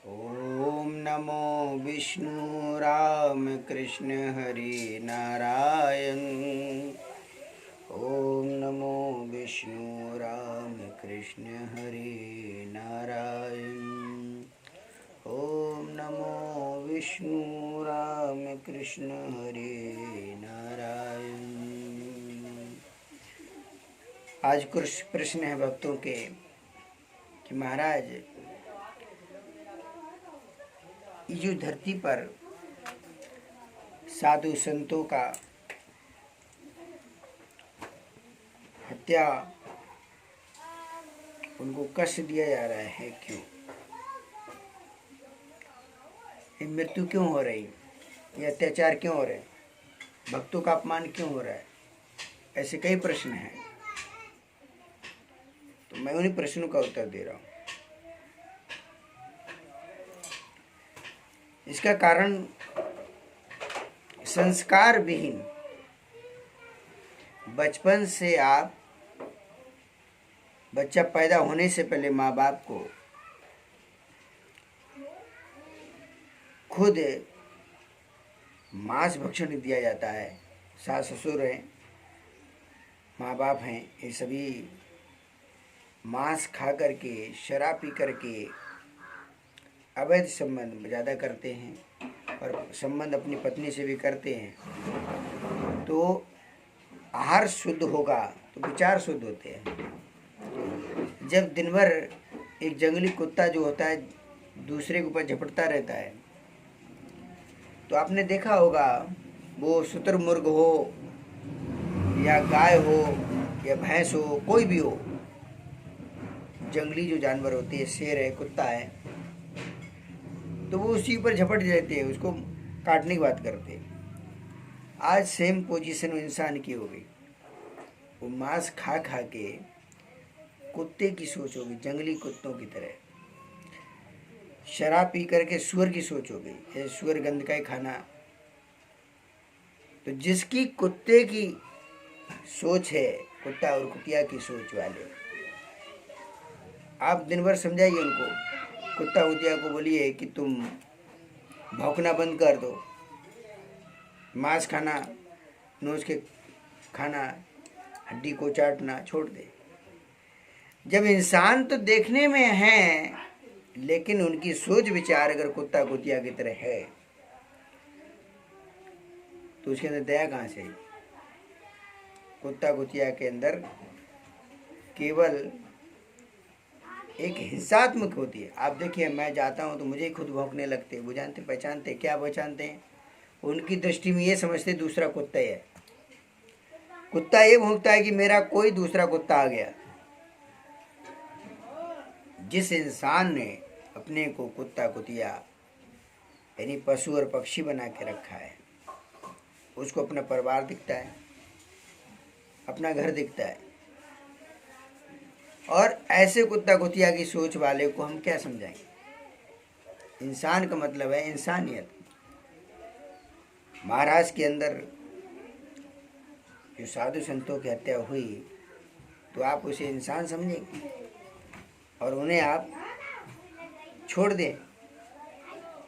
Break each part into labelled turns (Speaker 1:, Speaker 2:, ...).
Speaker 1: ओम नमो विष्णु राम कृष्ण हरि नारायण। ओम नमो विष्णु राम कृष्ण हरि नारायण। ओम नमो विष्णु राम कृष्ण हरि नारायण। आज कुछ प्रश्न है भक्तों के कि महाराज, जो धरती पर साधु संतों का हत्या, उनको कष्ट दिया जा रहा है, क्यों? ये मृत्यु क्यों हो रही, ये अत्याचार क्यों हो रहे, भक्तों का अपमान क्यों हो रहा है? ऐसे कई प्रश्न हैं, तो मैं उन्हीं प्रश्नों का उत्तर दे रहा हूँ। इसका कारण संस्कार विहीन बचपन से आप बच्चा पैदा होने से पहले माँ बाप को खुद मांस भक्षण दिया जाता है। सास ससुर हैं, माँ बाप हैं, ये सभी मांस खा करके, शराब पी करके अवैध संबंध ज़्यादा करते हैं और संबंध अपनी पत्नी से भी करते हैं। तो आहार शुद्ध होगा तो विचार शुद्ध होते हैं। जब दिन भर एक जंगली कुत्ता जो होता है दूसरे के ऊपर झपटता रहता है, तो आपने देखा होगा, वो शुतुरमुर्ग हो या गाय हो या भैंस हो, कोई भी हो, जंगली जो जानवर होते हैं, शेर है, कुत्ता है, तो वो उसी पर झपट जाते हैं, उसको काटने की बात करते हैं। आज सेम पोजीशन इंसान की हो गई। वो मांस खा खा के कुत्ते की सोच हो गई, जंगली कुत्तों की तरह। शराब पी करके सुअर की सोच हो गई, है सुअर गंध का ही खाना। तो जिसकी कुत्ते की सोच है, कुत्ता और कुतिया की सोच वाले, आप दिन भर समझाइए उनको, कुत्ता कुतिया को बोलिए कि तुम भौंकना बंद कर दो, मांस खाना, नोच के खाना, हड्डी को चाटना छोड़ दे। जब इंसान तो देखने में है, लेकिन उनकी सोच विचार अगर कुत्ता कुतिया की तरह है, तो उसके अंदर दया कहाँ से? कुत्ता कुतिया के अंदर केवल एक हिंसात्मक होती है। आप देखिए, मैं जाता हूँ तो मुझे खुद भौंकने लगते हैं। वो जानते पहचानते, क्या पहचानते हैं? उनकी दृष्टि में ये समझते दूसरा कुत्ता है। कुत्ता ये भौंकता है कि मेरा कोई दूसरा कुत्ता आ गया। जिस इंसान ने अपने को कुत्ता कुतिया यानी पशु और पक्षी बना के रखा है, उसको अपना परिवार दिखता है, अपना घर दिखता है। और ऐसे कुत्ता कुतिया की सोच वाले को हम क्या समझाएंगे? इंसान का मतलब है इंसानियत। महाराष्ट्र के अंदर जो साधु संतों की हत्या हुई, तो आप उसे इंसान समझेंगे और उन्हें आप छोड़ दें?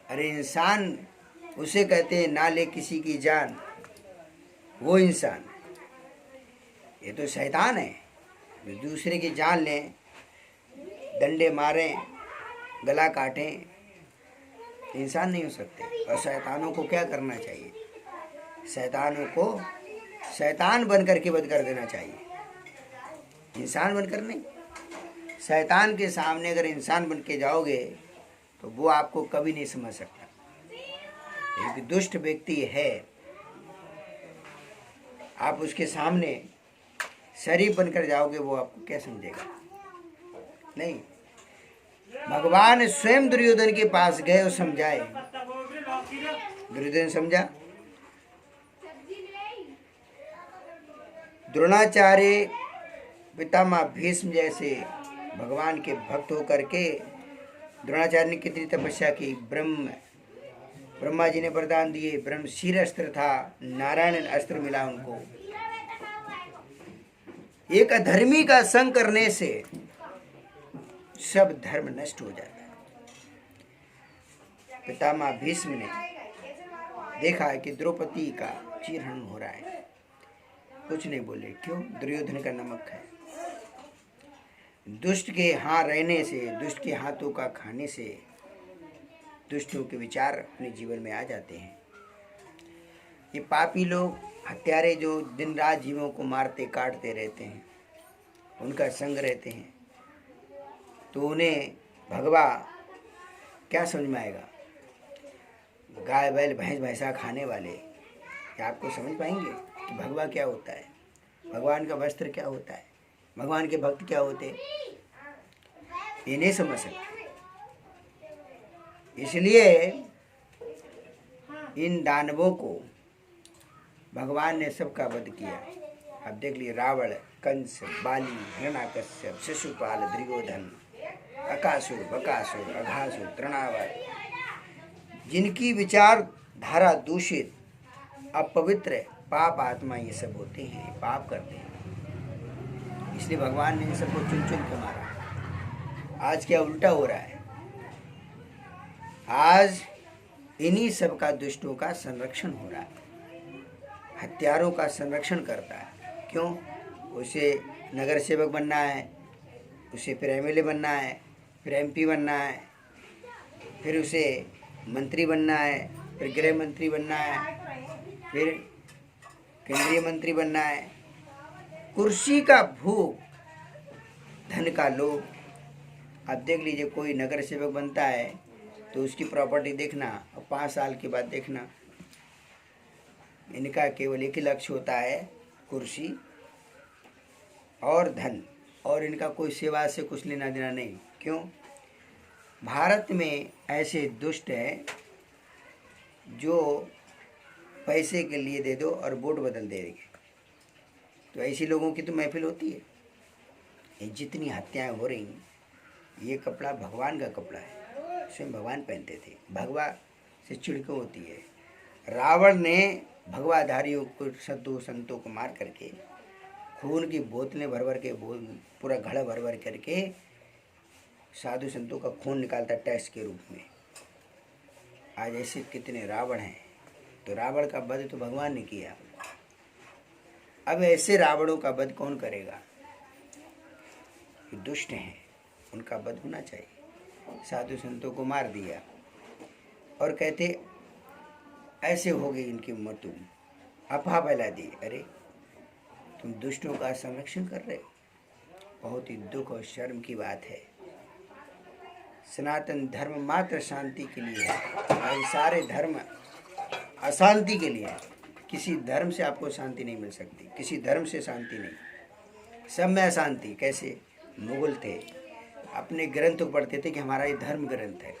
Speaker 1: अरे इंसान उसे कहते हैं ना ले किसी की जान, वो इंसान। ये तो शैतान है जो दूसरे की जान लें, डंडे मारें, गला काटें। इंसान नहीं हो सकते। और शैतानों को क्या करना चाहिए? शैतानों को शैतान बनकर के वध कर देना चाहिए, इंसान बनकर नहीं। शैतान के सामने अगर इंसान बन के जाओगे तो वो आपको कभी नहीं समझ सकता। एक दुष्ट व्यक्ति है, आप उसके सामने शरीफ बनकर जाओगे, वो आपको क्या समझेगा? नहीं। भगवान स्वयं दुर्योधन के पास गए और समझाए। दुर्योधन समझा। द्रोणाचार्य, पितामह भीष्म जैसे भगवान के भक्त होकर के द्रोणाचार्य ने कितनी तपस्या की। ब्रह्मा जी ने वरदान दिए, ब्रह्मशीर अस्त्र था, नारायण अस्त्र मिला उनको। एक अधर्मी का संग करने से सब धर्म नष्ट हो जाता है। पितामह भीष्म ने देखा कि द्रौपदी का चीरहरण हो रहा है, कुछ नहीं बोले। क्यों? दुर्योधन का नमक है। दुष्ट के हाथ रहने से, दुष्ट के हाथों का खाने से दुष्टों के विचार अपने जीवन में आ जाते हैं। ये पापी लोग, हत्यारे जो दिन रात जीवों को मारते काटते रहते हैं, उनका संग रहते हैं, तो उन्हें भगवा क्या समझ में आएगा? गाय बैल भैंस भैंसा खाने वाले क्या आपको समझ पाएंगे कि भगवा क्या होता है, भगवान का वस्त्र क्या होता है, भगवान के भक्त क्या होते हैं? ये नहीं समझ सकते। इसलिए इन दानवों को भगवान ने सबका वध किया। अब देख लिए, रावण, कंस, बाली, हिरण्याकश्यप, शिशुपाल, दुर्योधन, अकासुर, बकासुर, अघासुर, तृणावर, जिनकी विचार धारा दूषित, अपवित्र, पाप आत्मा ये सब होते हैं, पाप करते हैं। इसलिए भगवान ने इन सबको चुन चुन के मारा। आज क्या उल्टा हो रहा है? आज इन्हीं सब का दुष्टों का संरक्षण हो रहा है, हत्यारों का संरक्षण करता है। क्यों? उसे नगर सेवक बनना है, उसे फिर एमएलए बनना है, फिर एमपी बनना है, फिर उसे मंत्री बनना है, फिर गृह मंत्री बनना है, फिर केंद्रीय मंत्री बनना है। कुर्सी का भूख, धन का लोभ। अब देख लीजिए, कोई नगर सेवक बनता है तो उसकी प्रॉपर्टी देखना और 5 साल के बाद देखना, इनका केवल एक ही लक्ष्य होता है, कुर्सी और धन, और इनका कोई सेवा से कुछ लेना देना नहीं। क्यों? भारत में ऐसे दुष्ट हैं जो पैसे के लिए दे दो और वोट बदल देंगे। तो ऐसी लोगों की तो महफिल होती है। ये जितनी हत्याएं हो रही, ये कपड़ा भगवान का कपड़ा है, स्वयं भगवान पहनते थे। भगवा से चिड़क होती है। रावण ने भगवाधारियों को, साधु संतों को मार करके, खून की बोतलें भर भर के, पूरा घड़ा भर भर करके साधु संतों का खून निकालता टैक्स के रूप में। आज ऐसे कितने रावण हैं। तो रावण का वध तो भगवान ने किया। अब ऐसे रावणों का वध कौन करेगा? दुष्ट हैं, उनका वध होना चाहिए। साधु संतों को मार दिया और कहते ऐसे हो गई इनकी मृत्यु, अफवाह फैला दी। अरे तुम दुष्टों का संरक्षण कर रहे हो, बहुत ही दुख और शर्म की बात है। सनातन धर्म मात्र शांति के लिए है, और सारे धर्म अशांति के लिए है। किसी धर्म से आपको शांति नहीं मिल सकती, किसी धर्म से शांति नहीं, सब में अशांति। कैसे? मुगल थे, अपने ग्रंथ को पढ़ते थे कि हमारा ये धर्म ग्रंथ है,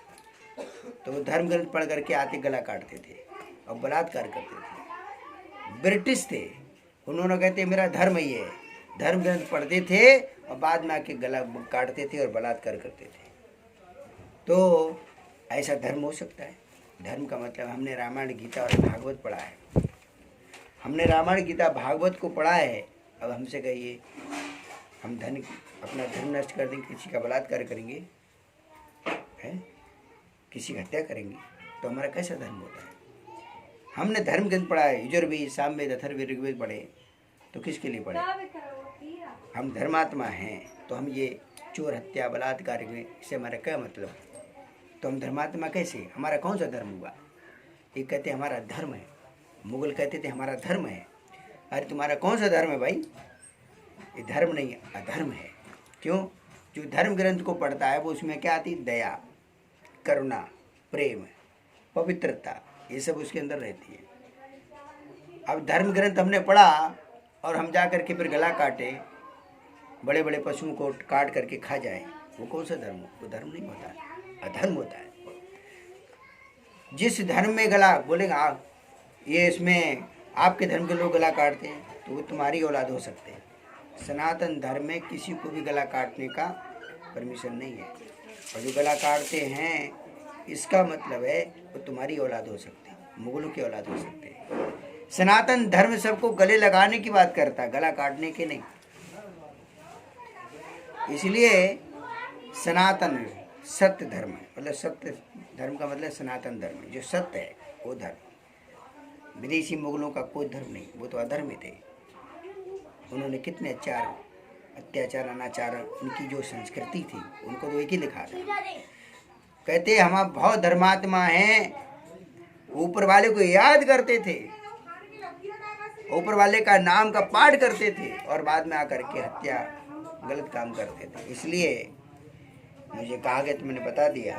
Speaker 1: तो वो धर्म ग्रंथ पढ़ करके आते गला काटते थे और बलात्कार करते थे। ब्रिटिश थे, उन्होंने कहते मेरा धर्म ये है, धर्म ग्रंथ पढ़ते थे और बाद में आके गला काटते थे और बलात्कार करते थे। तो ऐसा धर्म हो सकता है? धर्म का मतलब, हमने रामायण गीता और भागवत पढ़ा है, हमने रामायण गीता भागवत को पढ़ा है। अब हमसे कहिए, हम अपना धर्म नष्ट कर देंगे, किसी का बलात्कार करेंगे, है किसी की हत्या करेंगे, तो हमारा कैसा धर्म होता है? हमने धर्म ग्रंथ पढ़ा है, यजुर्वेद, सामवेद, अथर्ववेद, ऋग्वेद पढ़े, तो किसके लिए पढ़े? हम धर्मात्मा हैं, तो हम ये चोर, हत्या, बलात्कार करें, इससे हमारा क्या मतलब? तो हम धर्मात्मा कैसे? हमारा कौन सा धर्म हुआ? ये कहते हमारा धर्म है, मुगल कहते थे हमारा धर्म है। अरे तुम्हारा कौन सा धर्म है भाई? ये धर्म नहीं है, अधर्म है। क्यों? जो धर्म ग्रंथ को पढ़ता है वो उसमें क्या आती? दया, करुणा, प्रेम, पवित्रता, ये सब उसके अंदर रहती है। अब धर्म ग्रंथ हमने पढ़ा और हम जा करके फिर गला काटे, बड़े बड़े पशुओं को काट करके खा जाए, वो कौन सा धर्म? वो धर्म नहीं होता है, अधर्म होता है। जिस धर्म में गला बोलेगा ये इसमें आपके धर्म के लोग गला काटते हैं, तो वो तुम्हारी औलाद हो सकते हैं। सनातन धर्म में किसी को भी गला काटने का परमिशन नहीं है, और जो गला काटते हैं इसका मतलब है वो तुम्हारी औलाद हो सकती है, मुगलों की औलाद हो सकते हैं। सनातन धर्म सबको गले लगाने की बात करता है, गला काटने के नहीं। इसलिए सनातन सत्य धर्म है, मतलब सत्य धर्म का मतलब सनातन धर्म, जो सत्य है वो धर्म। विदेशी मुगलों का कोई धर्म नहीं, वो तो अधर्मी थे। उन्होंने कितने अत्याचार अनाचार, उनकी जो संस्कृति थी उनको तो एक ही लिखा था। कहते हम आप बहुत धर्मात्मा हैं, ऊपर वाले को याद करते थे, ऊपर वाले का नाम का पाठ करते थे और बाद में आकर के हत्या गलत काम करते थे। इसलिए मुझे कहा गया तो मैंने बता दिया,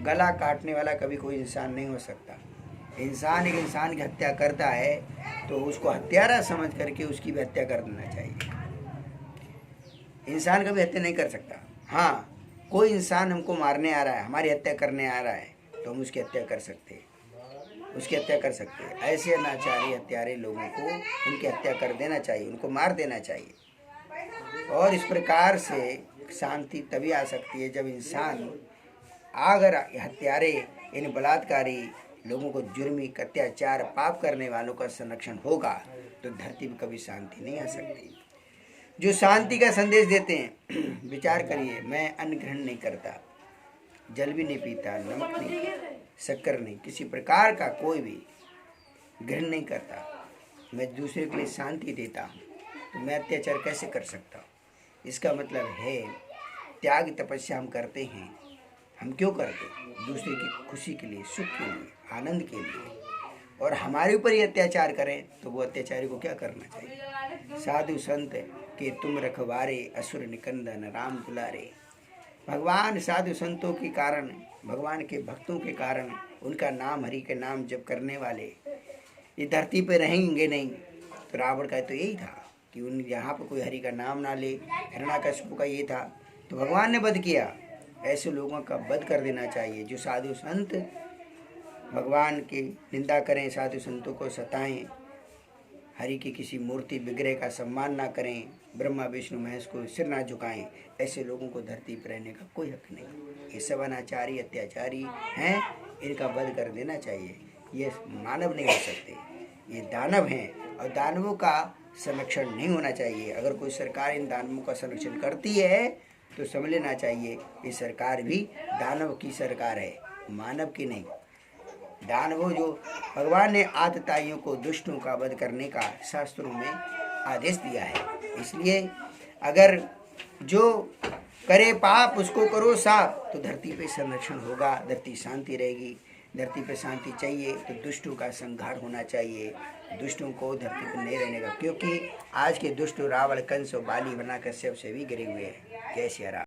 Speaker 1: गला काटने वाला कभी कोई इंसान नहीं हो सकता। इंसान एक इंसान की हत्या करता है तो उसको हत्यारा समझ करके उसकी भी हत्या कर देना चाहिए। इंसान कभी हत्या नहीं कर सकता। हाँ, कोई इंसान हमको मारने आ रहा है, हमारी हत्या करने आ रहा है तो हम उसकी हत्या कर सकते हैं, उसकी हत्या कर सकते हैं। ऐसे अनाचारी हत्यारे लोगों को उनकी हत्या कर देना चाहिए, उनको मार देना चाहिए। और इस प्रकार से शांति तभी आ सकती है जब इंसान, अगर हत्यारे इन बलात्कारी लोगों को, जुर्मी अत्याचार पाप करने वालों का संरक्षण होगा तो धरती में कभी शांति नहीं आ सकती। जो शांति का संदेश देते हैं, विचार करिए, मैं अन्न ग्रहण नहीं करता, जल भी नहीं पीता, नमक नहीं, शक्कर नहीं, किसी प्रकार का कोई भी ग्रहण नहीं करता, मैं दूसरे के लिए शांति देता हूँ, तो मैं अत्याचार कैसे कर सकता हूँ? इसका मतलब है त्याग तपस्या हम करते हैं। हम क्यों करते हैं? दूसरे की खुशी के लिए, सुख के लिए, आनंद के लिए। और हमारे ऊपर ही अत्याचार करें तो वो अत्याचारी को क्या करना चाहिए? साधु संत के तुम रखवारे, असुर निकंदन राम दुलारे। भगवान साधु संतों के कारण, भगवान के भक्तों के कारण, उनका नाम, हरि के नाम जप करने वाले ये धरती पे रहेंगे नहीं। तो रावण का तो यही था कि उन यहाँ पर कोई हरि का नाम ना ले। हिरण्याकश्यप का ये था तो भगवान ने वध किया। ऐसे लोगों का वध कर देना चाहिए। जो साधु संत भगवान की निंदा करें, साधु संतों को सताएं, हरि की किसी मूर्ति विग्रह का सम्मान ना करें, ब्रह्मा विष्णु महेश को सिर ना झुकाएं, ऐसे लोगों को धरती पर रहने का कोई हक नहीं। ये सब अनाचारी अत्याचारी हैं, इनका वध कर देना चाहिए। ये मानव नहीं हो सकते, ये दानव हैं और दानवों का संरक्षण नहीं होना चाहिए। अगर कोई सरकार इन दानवों का संरक्षण करती है तो समझ लेना चाहिए ये सरकार भी दानव की सरकार है, मानव की नहीं। दानवों, जो भगवान ने आतताइयों को, दुष्टों का वध करने का शास्त्रों में आदेश दिया है। इसलिए अगर जो करे पाप उसको करो साफ, तो धरती पे संरक्षण होगा, धरती शांति रहेगी। धरती पे शांति चाहिए तो दुष्टों का संहार होना चाहिए, दुष्टों को धरती पर नहीं रहने का। क्योंकि आज के दुष्ट रावण, कंस और बाली, हिरण्याकश्यप से भी गिरे हुए हैं। जय श्री राम।